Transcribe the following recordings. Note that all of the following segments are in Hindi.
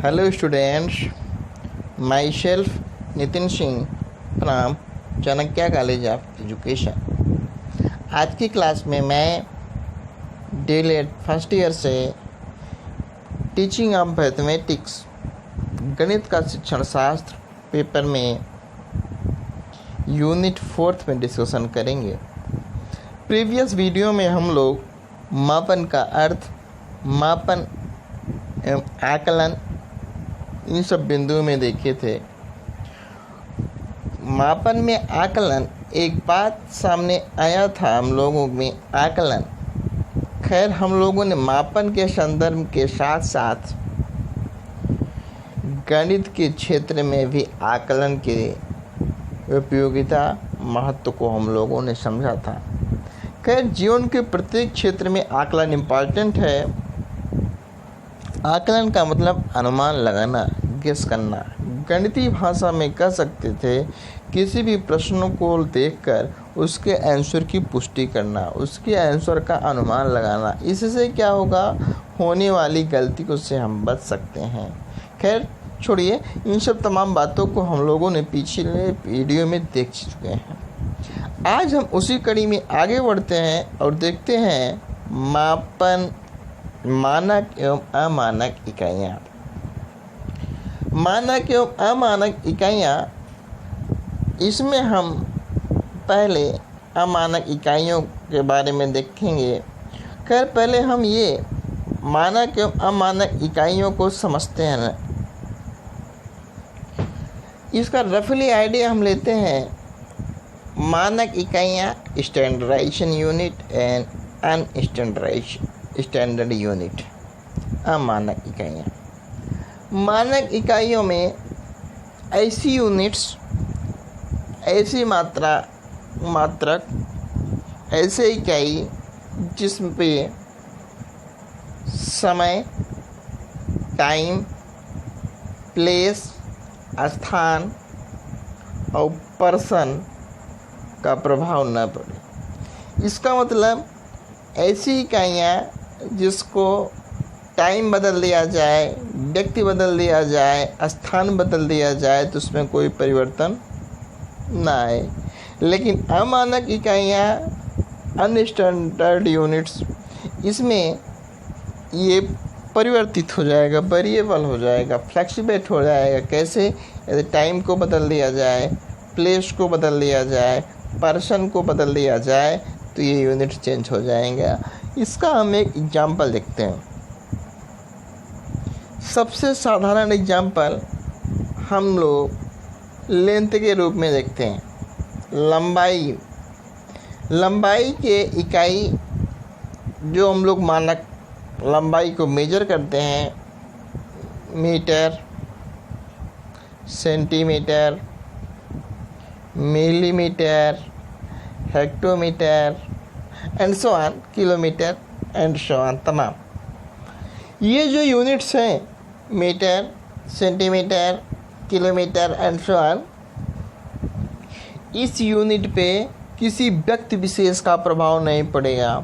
Hello students, myself Nitin Singh from Chanakya college of education. आज की क्लास में मैं डीएलएड फर्स्ट ईयर से टीचिंग ऑफ मैथमेटिक्स गणित का शिक्षण शास्त्र पेपर में यूनिट 4 में डिस्कशन करेंगे। प्रीवियस वीडियो में हम लोग मापन का अर्थ, मापन एवं आकलन इन सब बिंदुओं में देखे थे। मापन में आकलन एक बात सामने आया था हम लोगों में, आकलन। खैर, हम लोगों ने मापन के संदर्भ के साथ साथ गणित के क्षेत्र में भी आकलन के उपयोगिता, महत्व को हम लोगों ने समझा था। खैर, जीवन के प्रत्येक क्षेत्र में आकलन इम्पॉर्टेंट है। आकलन का मतलब अनुमान लगाना, गेस करना। गणितीय भाषा में कह सकते थे किसी भी प्रश्नों को देखकर उसके आंसर की पुष्टि करना, उसके आंसर का अनुमान लगाना। इससे क्या होगा, होने वाली गलती को से हम बच सकते हैं। खैर छोड़िए, इन सब तमाम बातों को हम लोगों ने पिछले वीडियो में देख चुके हैं। आज हम उसी कड़ी में आगे बढ़ते हैं और देखते हैं मापन, मानक एवं अमानक इकाइयाँ। मानक एवं अमानक इकाइयाँ, इसमें हम पहले अमानक इकाइयों के बारे में देखेंगे। खैर, पहले हम ये मानक एवं अमानक इकाइयों को समझते हैं। इसका रफली आइडिया हम लेते हैं। मानक इकाइयाँ स्टैंडर्डाइजेशन यूनिट एंड अनस्टैंडर्ड यूनिट। अमानक इकाइयाँ, मानक इकाइयों में ऐसी यूनिट्स, ऐसी मात्रक, ऐसे इकाई जिसमें पे समय, टाइम, प्लेस, स्थान और पर्सन का प्रभाव न पड़े। इसका मतलब ऐसी इकाइयाँ जिसको टाइम बदल दिया जाए, व्यक्ति बदल दिया जाए, स्थान बदल दिया जाए तो उसमें कोई परिवर्तन ना आए। लेकिन अमानक इकाइयाँ, अनस्टैंडर्ड यूनिट्स, इसमें ये परिवर्तित हो जाएगा, वेरिएबल हो जाएगा, फ्लेक्सिबल हो जाएगा। कैसे? यदि टाइम को बदल दिया जाए, प्लेस को बदल दिया जाए, पर्सन को बदल दिया जाए तो ये यूनिट चेंज हो जाएगा। इसका हम एक एग्जाम्पल देखते हैं। सबसे साधारण एग्जाम्पल हम लोग लेंथ के रूप में देखते हैं। लंबाई के इकाई जो हम लोग मानक लंबाई को मेजर करते हैं, metre, centimetre, millimetre, hectometre and so on, kilometre and so on, तमाम ये जो यूनिट्स हैं, metre, centimetre, kilometre and so on, इस यूनिट पे किसी व्यक्ति विशेष का प्रभाव नहीं पड़ेगा,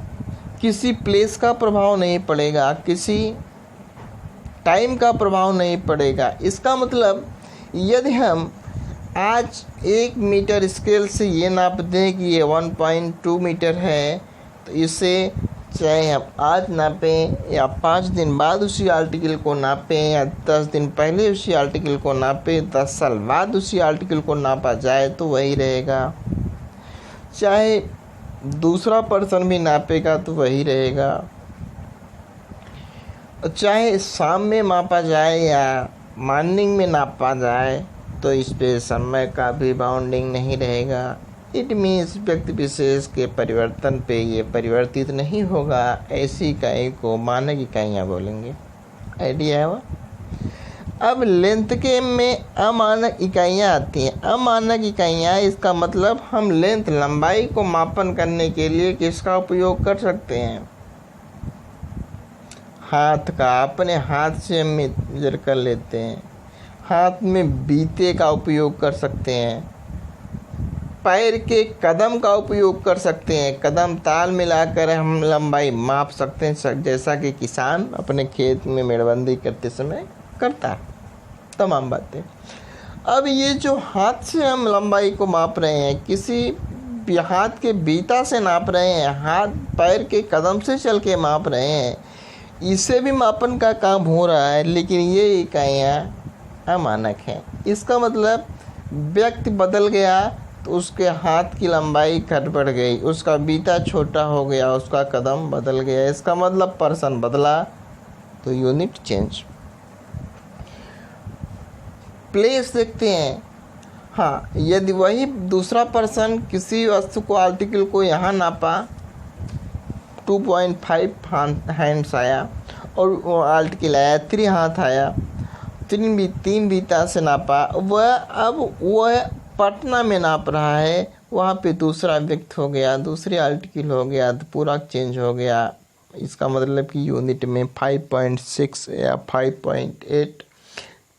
किसी प्लेस का प्रभाव नहीं पड़ेगा, किसी टाइम का प्रभाव नहीं पड़ेगा। इसका मतलब यदि हम आज 1 मीटर स्केल से ये नाप दें कि ये 1.2 मीटर है, तो इसे चाहे हम आज नापें या 5 दिन बाद उसी आर्टिकल को नापें या 10 दिन पहले उसी आर्टिकल को नापें, 10 साल बाद उसी आर्टिकल को नापा जाए तो वही रहेगा। चाहे दूसरा पर्सन भी नापेगा तो वही रहेगा। चाहे शाम में मापा जाए या मॉर्निंग में नापा जाए तो इस पे समय का भी बाउंडिंग नहीं रहेगा। इट मीन्स व्यक्ति विशेष के परिवर्तन पे ये परिवर्तित नहीं होगा। ऐसी इकाई को मानक इकाइयाँ बोलेंगे। आइडिया है वो। अब लेंथ के में अमानक इकाइयाँ आती हैं। अमानक इकाइयाँ, इसका मतलब हम लेंथ, लंबाई को मापन करने के लिए किसका उपयोग कर सकते हैं? हाथ का। अपने हाथ से हम मेजर कर लेते हैं। हाथ में बीते का उपयोग कर सकते हैं। पैर के कदम का उपयोग कर सकते हैं। कदम ताल मिलाकर हम लंबाई माप सकते हैं, जैसा कि किसान अपने खेत में मेड़बंदी करते समय करता है, तमाम बातें। अब ये जो हाथ से हम लंबाई को माप रहे हैं, किसी भी हाथ के बीता से नाप रहे हैं, हाथ पैर के कदम से चल के माप रहे हैं, इससे भी मापन का काम हो रहा है, लेकिन ये इकाइयाँ अमानक हैं। इसका मतलब व्यक्ति बदल गया तो उसके हाथ की लंबाई घट बढ़ गई, उसका बीता छोटा हो गया, उसका कदम बदल गया। इसका मतलब पर्सन बदला तो यूनिट चेंज। प्लेस देखते हैं, हाँ, यदि वही दूसरा पर्सन किसी वस्तु को, आर्टिकल को यहाँ नापा, 2.5 हैंड्स आया, और वो आर्टिकल आया 3 हाथ आया, 3 बीता से नापा, वह पटना में नाप रहा है, वहाँ पे दूसरा व्यक्ति हो गया, दूसरी आर्टिकल हो गया, तो पूरा चेंज हो गया। इसका मतलब कि यूनिट में 5.6 या 5.8,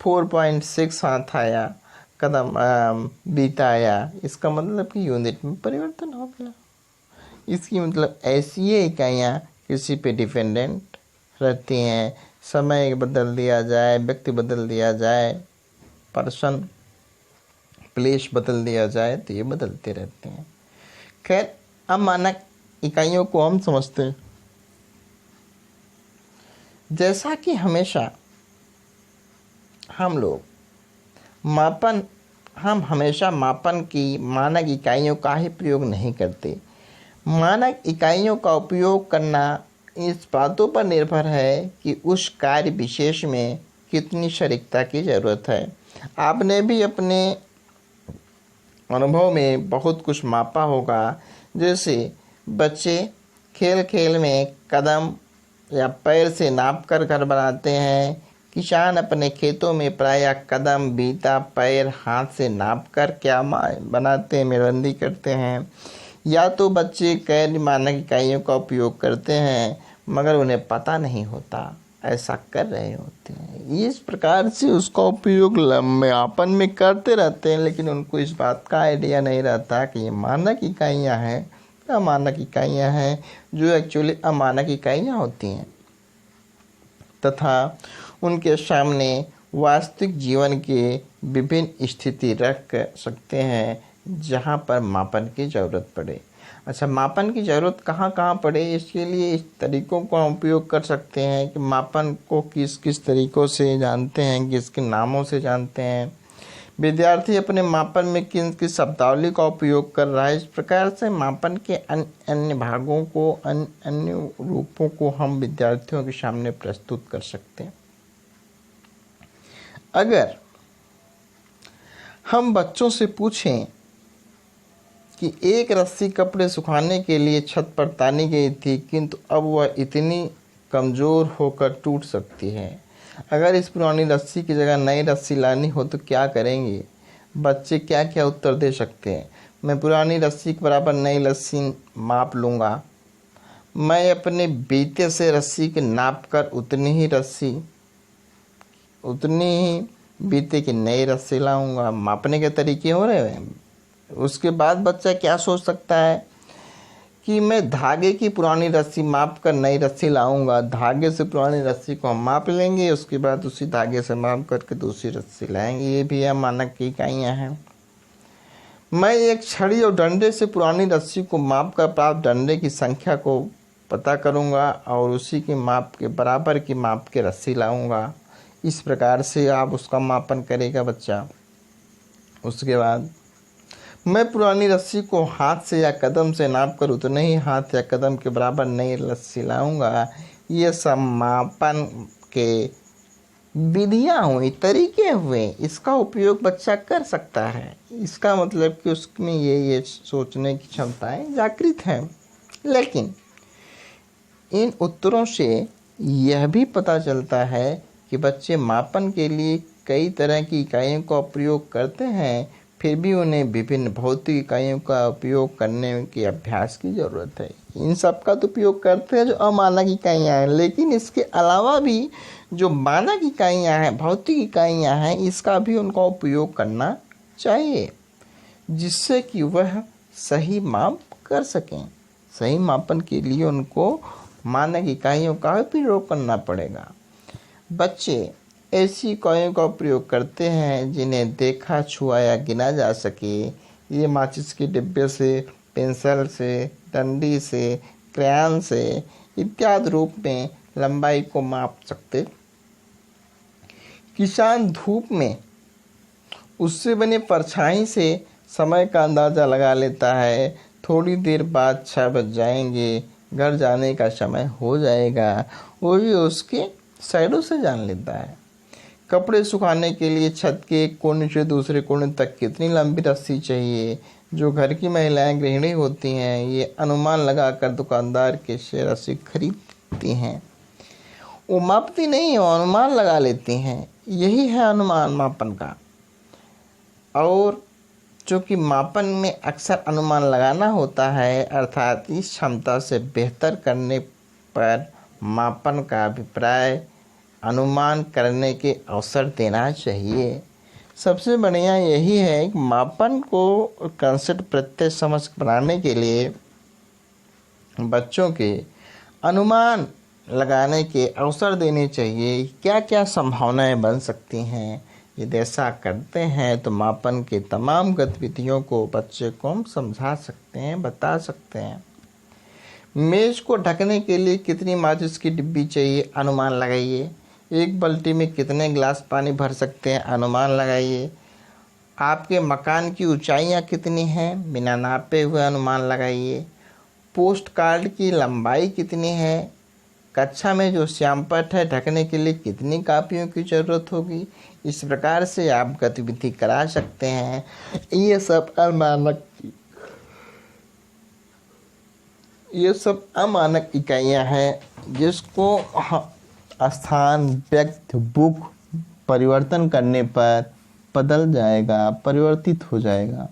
4.6 हाथ आया, कदम बीता आया। इसका मतलब कि यूनिट में परिवर्तन हो गया। इसकी मतलब ऐसी ये इकाइयाँ किसी पे डिपेंडेंट रहती हैं। समय बदल दिया जाए, व्यक्ति बदल दिया जाए, पर्सन प्लेस बदल दिया जाए, तो ये बदलते रहते हैं। खैर, अब मानक इकाइयों को हम समझते हैं। जैसा कि हमेशा हम हमेशा मापन की मानक इकाइयों का ही प्रयोग नहीं करते। मानक इकाइयों का उपयोग करना इस बातों पर निर्भर है कि उस कार्य विशेष में कितनी सटीकता की ज़रूरत है। आपने भी अपने अनुभव में बहुत कुछ मापा होगा। जैसे बच्चे खेल खेल में कदम या पैर से नाप कर घर बनाते हैं। किसान अपने खेतों में प्रायः कदम, बीता, पैर, हाथ से नाप कर क्या बनाते हैं, मेड़बंदी करते हैं। या तो बच्चे गैर मानक इकाइयों का उपयोग करते हैं मगर उन्हें पता नहीं होता ऐसा कर रहे होते हैं। इस प्रकार से उसका उपयोग मापन में करते रहते हैं, लेकिन उनको इस बात का आइडिया नहीं रहता कि ये मानक इकाइयाँ हैं, अमानक इकाइयाँ हैं, जो एक्चुअली अमानक इकाइयाँ होती हैं, तथा उनके सामने वास्तविक जीवन के विभिन्न स्थिति रख सकते हैं जहाँ पर मापन की ज़रूरत पड़े। अच्छा, मापन की ज़रूरत कहाँ कहाँ पड़े, इसके लिए इस तरीक़ों का उपयोग कर सकते हैं कि मापन को किस किस तरीक़ों से जानते हैं, किसके नामों से जानते हैं। विद्यार्थी अपने मापन में किन किस शब्दावली का उपयोग कर रहा है। इस प्रकार से मापन के अन्य भागों को, अन्य रूपों को हम विद्यार्थियों के सामने प्रस्तुत कर सकते हैं। अगर हम बच्चों से पूछें कि एक रस्सी कपड़े सुखाने के लिए छत पर तानी गई थी, किंतु अब वह इतनी कमज़ोर होकर टूट सकती है, अगर इस पुरानी रस्सी की जगह नई रस्सी लानी हो तो क्या करेंगे? बच्चे क्या क्या उत्तर दे सकते हैं? मैं पुरानी रस्सी के बराबर नई रस्सी माप लूँगा। मैं अपने बीते से रस्सी के नाप कर उतनी ही बीते की नई रस्सी लाऊंगा। मापने के तरीके हो रहे हैं। उसके बाद बच्चा क्या सोच सकता है कि मैं धागे की पुरानी रस्सी माप कर नई रस्सी लाऊंगा। धागे से पुरानी रस्सी को हम माप लेंगे, उसके बाद उसी धागे से माप करके दूसरी रस्सी लाएंगे। ये भी मानक की इकाइयाँ हैं। मैं एक छड़ी और डंडे से पुरानी रस्सी को माप कर प्राप्त डंडे की संख्या को पता करूंगा और उसी के माप के बराबर की माप के रस्सी लाऊंगा। इस प्रकार से आप उसका मापन करेगा बच्चा। उसके बाद मैं पुरानी रस्सी को हाथ से या कदम से नाप कर उतने ही हाथ या कदम के बराबर नई रस्सी लाऊंगा। ये सब मापन के विधियाँ हुई, तरीके हुए। इसका उपयोग बच्चा कर सकता है। इसका मतलब कि उसमें ये सोचने की क्षमताएं जागृत हैं। लेकिन इन उत्तरों से यह भी पता चलता है कि बच्चे मापन के लिए कई तरह की इकाइयों का प्रयोग करते हैं, फिर भी उन्हें विभिन्न भौतिक इकाइयों का उपयोग करने के अभ्यास की ज़रूरत है। इन सब का तो उपयोग करते हैं जो अमानक इकाइयाँ हैं, लेकिन इसके अलावा भी जो मानक इकाइयाँ हैं, भौतिक इकाइयाँ हैं, इसका भी उनका उपयोग करना चाहिए, जिससे कि वह सही माप कर सकें। सही मापन के लिए उनको मानक इकाइयों का भी प्रयोग करना पड़ेगा। बच्चे ऐसी इकाइयों का प्रयोग करते हैं जिन्हें देखा, छुआ या गिना जा सके। ये माचिस के डिब्बे से, पेंसिल से, डंडी से, क्रेयॉन से इत्यादि रूप में लंबाई को माप सकते। किसान धूप में उससे बने परछाई से समय का अंदाज़ा लगा लेता है। थोड़ी देर बाद 6 बज जाएंगे, घर जाने का समय हो जाएगा, वो भी उसके शैडो से जान लेता है। कपड़े सुखाने के लिए छत के एक कोने से दूसरे कोने तक कितनी लंबी रस्सी चाहिए, जो घर की महिलाएं गृहिणी होती हैं, ये अनुमान लगाकर दुकानदार के से रस्सी खरीदती हैं। वो मापती नहीं, वो अनुमान लगा लेती हैं। यही है अनुमान मापन का। और चूँकि मापन में अक्सर अनुमान लगाना होता है, अर्थात इस क्षमता से बेहतर करने पर मापन का अभिप्राय अनुमान करने के अवसर देना चाहिए। सबसे बढ़िया यही है कि मापन को कंसेप्ट प्रत्यक्ष समझ बनाने के लिए बच्चों के अनुमान लगाने के अवसर देने चाहिए। क्या क्या संभावनाएं बन सकती हैं, यदि ऐसा करते हैं तो मापन के तमाम गतिविधियों को बच्चे को हम समझा सकते हैं, बता सकते हैं। मेज को ढकने के लिए कितनी माचिस की डिब्बी चाहिए, अनुमान लगाइए। एक बाल्टी में कितने गिलास पानी भर सकते हैं, अनुमान लगाइए। आपके मकान की ऊंचाइयां कितनी हैं, बिना नापे हुए अनुमान लगाइए। पोस्ट कार्ड की लंबाई कितनी है। कक्षा में जो श्यामपट्ट है ढकने के लिए कितनी कापियों की ज़रूरत होगी। इस प्रकार से आप गतिविधि करा सकते हैं। ये सब अमानक इकाइयाँ हैं जिसको स्थान, व्यक्ति, बुक परिवर्तन करने पर बदल जाएगा, परिवर्तित हो जाएगा।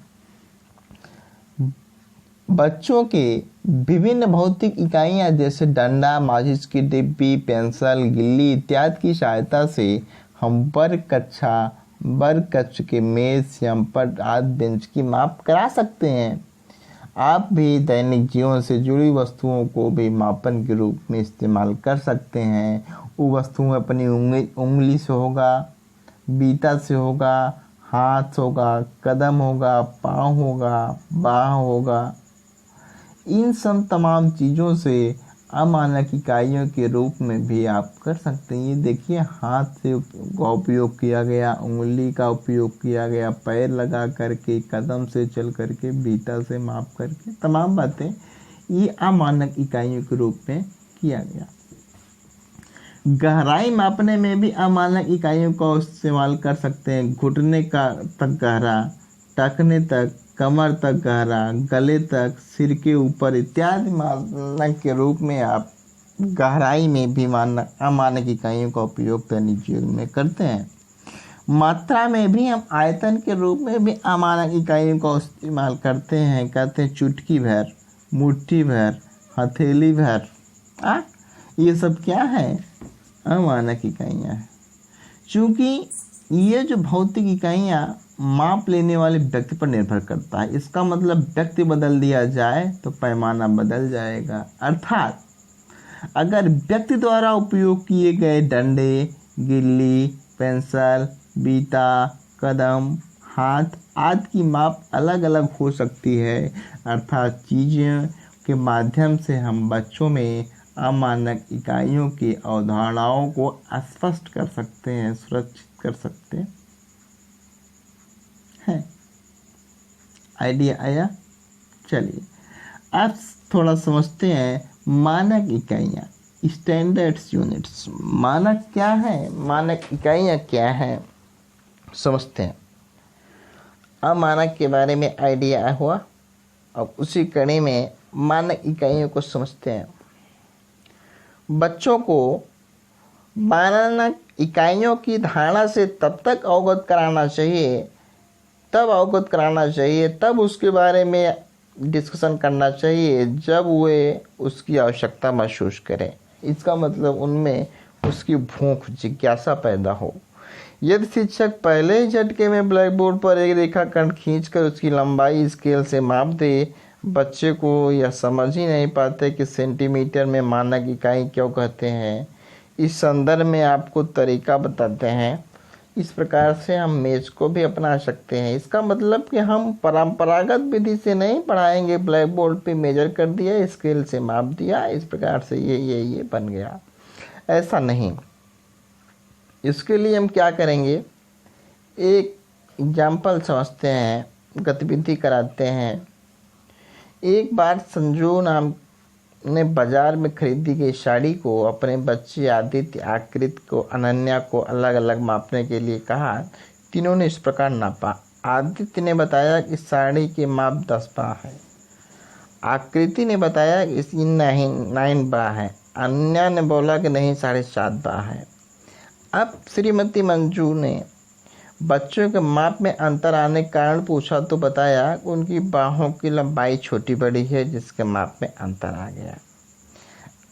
बच्चों के विभिन्न भौतिक इकाइयाँ जैसे डंडा, माचिस की डिब्बी, पेंसिल, गिल्ली इत्यादि की सहायता से हम वर्ग कक्ष के मेज, श्यामपट्ट आदि बेंच की माप करा सकते हैं। आप भी दैनिक जीवन से जुड़ी वस्तुओं को भी मापन के रूप में इस्तेमाल कर सकते हैं। वो वस्तुएं अपनी उंगली से होगा, बीता से होगा, हाथ होगा, कदम होगा, पाँव होगा, बाँह होगा। इन सब तमाम चीज़ों से अमानक इकाइयों के रूप में भी आप कर सकते हैं। ये देखिए, हाथ से का उपयोग किया गया, उंगली का उपयोग किया गया, पैर लगा करके, कदम से चल करके, बीता से माप करके, तमाम बातें ये अमानक इकाइयों के रूप में किया गया। गहराई मापने में भी अमानक इकाइयों का इस्तेमाल कर सकते हैं। घुटने का तक गहरा, टखने तक, कमर तक गहरा, गले तक, सिर के ऊपर इत्यादि मानक के रूप में आप गहराई में भी अमानक इकाइयों का उपयोग दैनिक जीवन में करते हैं। मात्रा में भी हम आयतन के रूप में भी अमानक इकाइयों का इस्तेमाल करते हैं। कहते हैं चुटकी भर, मुट्ठी भर, हथेली भर। ये सब क्या है? अमानक इकाइयाँ हैं। चूँकि ये जो भौतिक इकाइयाँ माप लेने वाले व्यक्ति पर निर्भर करता है। इसका मतलब व्यक्ति बदल दिया जाए तो पैमाना बदल जाएगा। अर्थात अगर व्यक्ति द्वारा उपयोग किए गए डंडे, गिल्ली, पेंसिल, बीता, कदम, हाथ आदि की माप अलग अलग हो सकती है। अर्थात चीज़ों के माध्यम से हम बच्चों में अमानक इकाइयों की अवधारणाओं को स्पष्ट कर सकते हैं, सुरक्षित कर सकते हैं। आइडिया आया? चलिए अब थोड़ा समझते हैं मानक इकाइयाँ, स्टैंडर्ड्स यूनिट्स। मानक क्या है, मानक इकाइयाँ क्या हैं, समझते हैं। अमानक के बारे में आइडिया हुआ। अब उसी कड़ी में मानक इकाइयों को समझते हैं। बच्चों को मानक इकाइयों की धारणा से तब अवगत कराना चाहिए, तब उसके बारे में डिस्कशन करना चाहिए जब वे उसकी आवश्यकता महसूस करें। इसका मतलब उनमें उसकी भूख, जिज्ञासा पैदा हो। यदि शिक्षक पहले ही झटके में ब्लैक बोर्ड पर एक रेखाखंड खींचकर उसकी लंबाई स्केल से माप दे, बच्चे को यह समझ ही नहीं पाते कि सेंटीमीटर में मानक इकाई क्यों कहते हैं। इस संदर्भ में आपको तरीका बताते हैं। इस प्रकार से हम मैच को भी अपना सकते हैं। इसका मतलब कि हम परंपरागत विधि से नहीं पढ़ाएंगे, ब्लैक बोर्ड पे मेजर कर दिया, स्केल से माप दिया, इस प्रकार से ये बन गया, ऐसा नहीं। इसके लिए हम क्या करेंगे, एक एग्जाम्पल समझते हैं, गतिविधि कराते हैं। एक बार संजू नाम ने बाजार में खरीदी गई साड़ी को अपने बच्चे आदित्य, आकृति को, अनन्या को अलग अलग मापने के लिए कहा। तीनों ने इस प्रकार नापा। आदित्य ने बताया कि साड़ी के माप 10 बाह है। आकृति ने बताया कि इसकी 9 बाह है। अनन्या ने बोला कि नहीं, 7.5 बाह है। अब श्रीमती मंजू ने बच्चों के माप में अंतर आने के कारण पूछा तो बताया कि उनकी बाहों की लंबाई छोटी बड़ी है, जिसके माप में अंतर आ गया।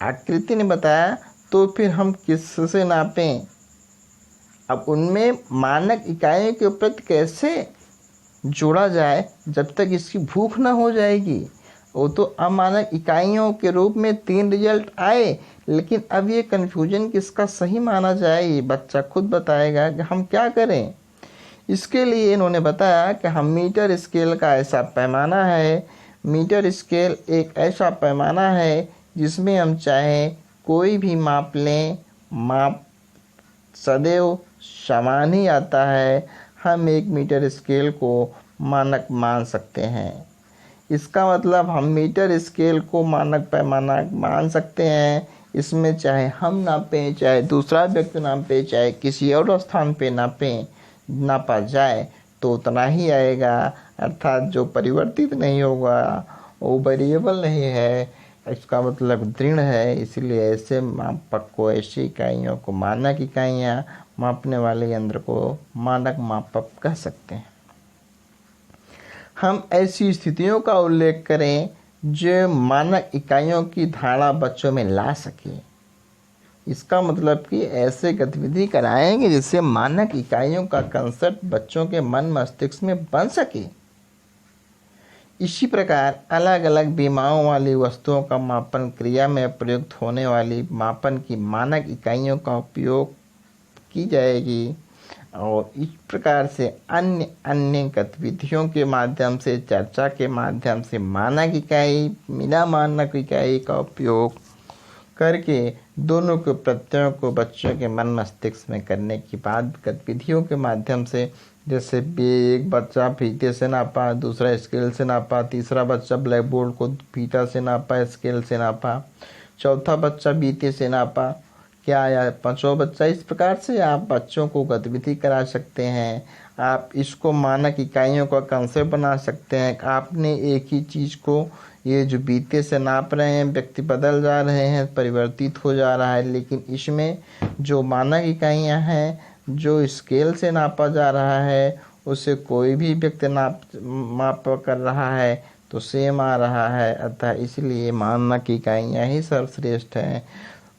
आकृति ने बताया तो फिर हम किससे नापें? अब उनमें मानक इकाइयों के उपयुक्त कैसे जोड़ा जाए जब तक इसकी भूख न हो जाएगी। वो तो अमानक इकाइयों के रूप में 3 रिजल्ट आए, लेकिन अब ये कन्फ्यूजन किसका सही माना जाए, ये बच्चा खुद बताएगा कि हम क्या करें। इसके लिए इन्होंने बताया कि हम मीटर स्केल का ऐसा पैमाना है। मीटर स्केल एक ऐसा पैमाना है जिसमें हम चाहे कोई भी माप लें, माप सदैव समान ही आता है। हम एक मीटर स्केल को मानक मान सकते हैं। इसका मतलब हम मीटर स्केल को मानक पैमाना मान सकते हैं। इसमें चाहे हम नापें, चाहे दूसरा व्यक्ति नापे, चाहे किसी और स्थान पे नापा जाए तो उतना ही आएगा, अर्थात जो परिवर्तित नहीं होगा, वो वेरिएबल नहीं है, इसका मतलब दृढ़ है। इसलिए ऐसे मापक को, ऐसी इकाइयों को मानक इकाइयाँ, मापने वाले यंत्र को मानक मापक कह सकते हैं। हम ऐसी स्थितियों का उल्लेख करें जो मानक इकाइयों की धारणा बच्चों में ला सके। इसका मतलब कि ऐसे गतिविधि कराएंगे जिससे मानक इकाइयों का कंसेप्ट बच्चों के मन मस्तिष्क में बन सके। इसी प्रकार अलग अलग बीमाओं वाली वस्तुओं का मापन क्रिया में प्रयुक्त होने वाली मापन की मानक इकाइयों का उपयोग की जाएगी, और इस प्रकार से अन्य गतिविधियों के माध्यम से, चर्चा के माध्यम से मानक इकाई, बिना मानक इकाई का उपयोग करके दोनों के प्रत्ययों को बच्चों के मन मस्तिष्क में करने के बाद गतिविधियों के माध्यम से, जैसे एक बच्चा फीते से नापा, दूसरा स्केल से नापा, तीसरा बच्चा ब्लैक बोर्ड को फीता से नापा, स्केल से नापा, चौथा बच्चा बीते से नापा, क्या आया, पांचवा बच्चा। इस प्रकार से आप बच्चों को गतिविधि करा सकते हैं। आप इसको मानक इकाइयों का कंसेप्ट बना सकते हैं। आपने एक ही चीज़ को, ये जो बीते से नाप रहे हैं, व्यक्ति बदल जा रहे हैं, परिवर्तित हो जा रहा है, लेकिन इसमें जो मानक इकाइयां हैं, जो स्केल से नापा जा रहा है, उसे कोई भी व्यक्ति माप कर रहा है तो सेम आ रहा है। अतः इसलिए मानक इकाइयां ही सर्वश्रेष्ठ हैं।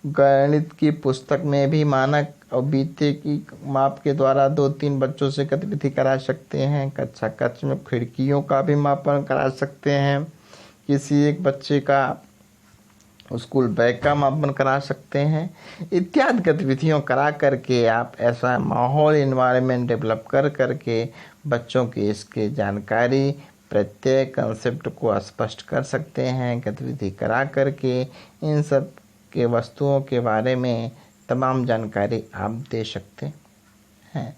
गणित की पुस्तक में भी मानक और बीते की माप के द्वारा 2-3 बच्चों से गतिविधि करा सकते हैं। कक्षा कक्ष में खिड़कियों का भी मापन करा सकते हैं। किसी एक बच्चे का स्कूल बैग का मापन करा सकते हैं। इत्यादि गतिविधियों करा करके आप ऐसा माहौल, इन्वायरमेंट डेवलप कर करके बच्चों की इसकी जानकारी, प्रत्येक कंसेप्ट को स्पष्ट कर सकते हैं। गतिविधि करा करके इन सब के वस्तुओं के बारे में तमाम जानकारी आप दे सकते हैं।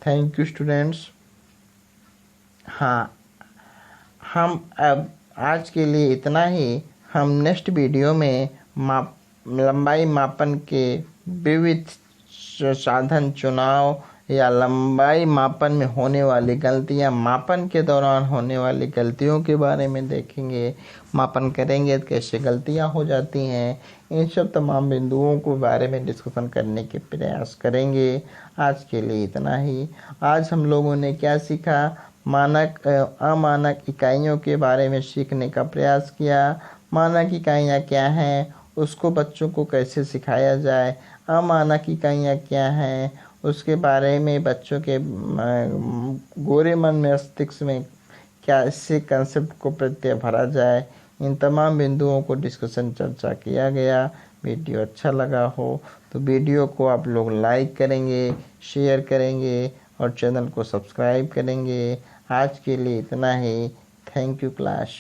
Thank you students. हाँ, हम अब आज के लिए इतना ही। हम नेक्स्ट वीडियो में लंबाई मापन के विविध साधन चुनाव या लंबाई मापन में होने वाली गलतियां, मापन के दौरान होने वाली गलतियों के बारे में देखेंगे। मापन करेंगे तो कैसे गलतियां हो जाती हैं, इन सब तमाम बिंदुओं के बारे में डिस्कशन करने के प्रयास करेंगे। आज के लिए इतना ही। आज हम लोगों ने क्या सीखा, मानक अमानक इकाइयों के बारे में सीखने का प्रयास किया। मानक इकाइयाँ क्या हैं, उसको बच्चों को कैसे सिखाया जाए, अमानक इकाइयाँ क्या हैं, उसके बारे में बच्चों के गोरे मन मस्तिष्क में क्या इससे कंसेप्ट को प्रत्यय भरा जाए, इन तमाम बिंदुओं को डिस्कशन चर्चा किया गया। वीडियो अच्छा लगा हो तो वीडियो को आप लोग लाइक करेंगे, शेयर करेंगे और चैनल को सब्सक्राइब करेंगे। आज के लिए इतना ही। Thank you class.